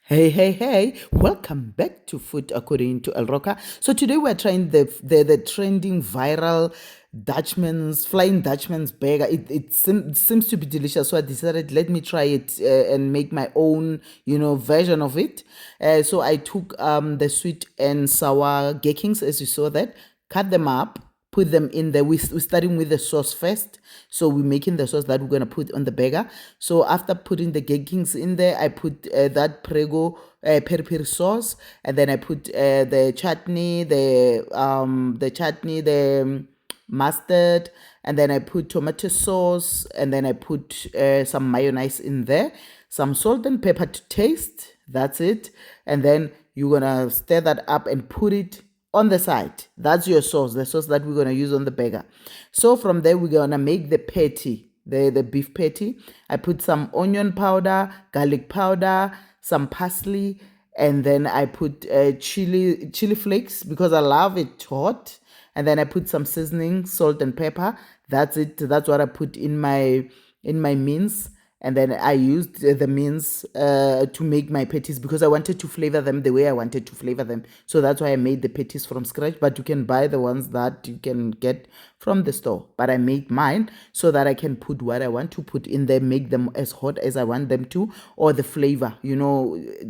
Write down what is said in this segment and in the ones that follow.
Hey, welcome back to Food According to El Roca. So today we're trying the trending viral Flying Dutchman's burger. It seems to be delicious, so I decided let me try it and make my own, version of it. So I took the sweet and sour gherkins, as you saw that, cut them up, put them in there. We're starting with the sauce first. So we're making the sauce that we're going to put on the burger. So after putting the gherkins in there, I put that prego peri peri sauce, and then I put the chutney, the mustard, and then I put tomato sauce, and then I put some mayonnaise in there, some salt and pepper to taste. That's it. And then you're gonna stir that up and put it on the side. That's your sauce, the sauce that we're gonna use on the burger. So from there, we're gonna make the patty, the beef patty. I put some onion powder, garlic powder, some parsley, and then I put chili flakes because I love it hot. And then I put some seasoning, salt and pepper. That's it. That's what I put in my mince. And then I used the mince to make my patties because I wanted to flavor them the way I wanted to flavor them. So that's why I made the patties from scratch. But you can buy the ones that you can get from the store. But I made mine so that I can put what I want to put in there, make them as hot as I want them to, or the flavor,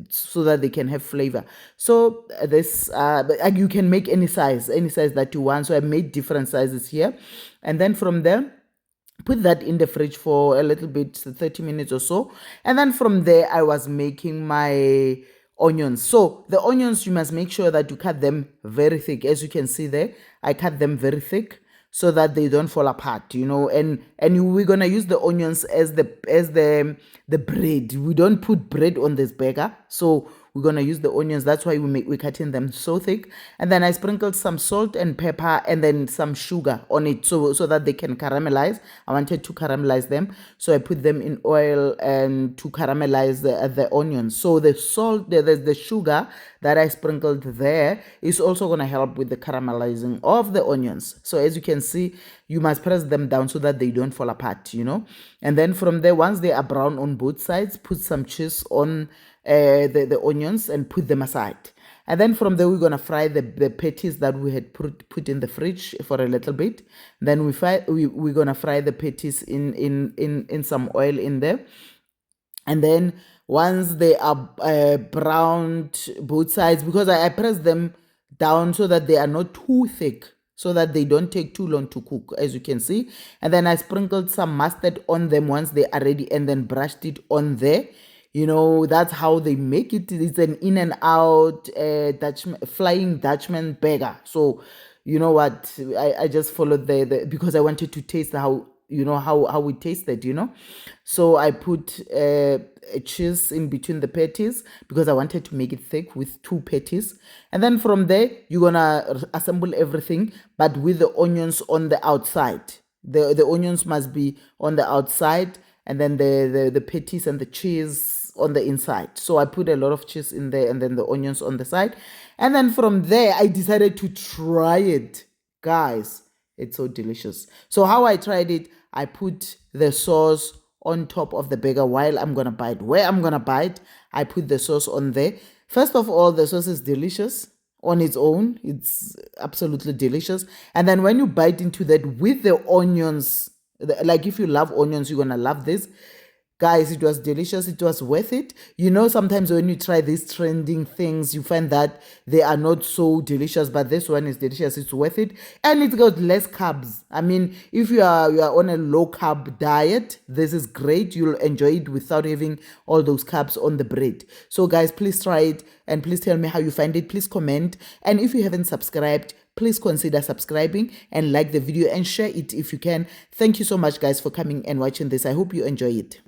so that they can have flavor. So this, you can make any size that you want. So I made different sizes here. And then from there, put that in the fridge for a little bit, 30 minutes or so. And then from there, I was making my onions. So the onions, you must make sure that you cut them very thick. As you can see there, I cut them very thick so that they don't fall apart, and we're gonna use the onions as the bread. We don't put bread on this burger, so we're gonna use the onions. That's why we're cutting them so thick. And then I sprinkled some salt and pepper and then some sugar on it so that they can caramelize. I wanted to caramelize them, so I put them in oil and to caramelize the onions. So the salt, the sugar that I sprinkled there is also going to help with the caramelizing of the onions. So as you can see, you must press them down so that they don't fall apart, And then from there, once they are brown on both sides, put some cheese on the onions and put them aside. And then from there, we're going to fry the patties that we had put in the fridge for a little bit. Then we're going to fry the patties in some oil in there. And then once they are browned both sides, because I press them down so that they are not too thick, so that they don't take too long to cook, as you can see. And then I sprinkled some mustard on them once they are ready and then brushed it on there. That's how they make it. It's an in and out Flying Dutchman burger. So you know what, I just followed the because I wanted to taste how how it tasted, So I put a cheese in between the patties because I wanted to make it thick with two patties. And then from there, you're gonna assemble everything, but with the onions on the outside. The onions must be on the outside, and then the patties and the cheese on the inside. So I put a lot of cheese in there and then the onions on the side. And then from there, I decided to try it. Guys, it's so delicious. So how I tried it, I put the sauce on top of the burger while I'm going to bite. Where I'm going to bite, I put the sauce on there. First of all, the sauce is delicious on its own. It's absolutely delicious. And then when you bite into that with the onions, like if you love onions, you're going to love this. Guys, it was delicious. It was worth it. Sometimes when you try these trending things, you find that they are not so delicious, but this one is delicious. It's worth it. And it's got less carbs. I mean, if you are on a low carb diet, this is great. You'll enjoy it without having all those carbs on the bread. So guys, please try it and please tell me how you find it. Please comment. And if you haven't subscribed, please consider subscribing and like the video and share it if you can. Thank you so much, guys, for coming and watching this. I hope you enjoy it.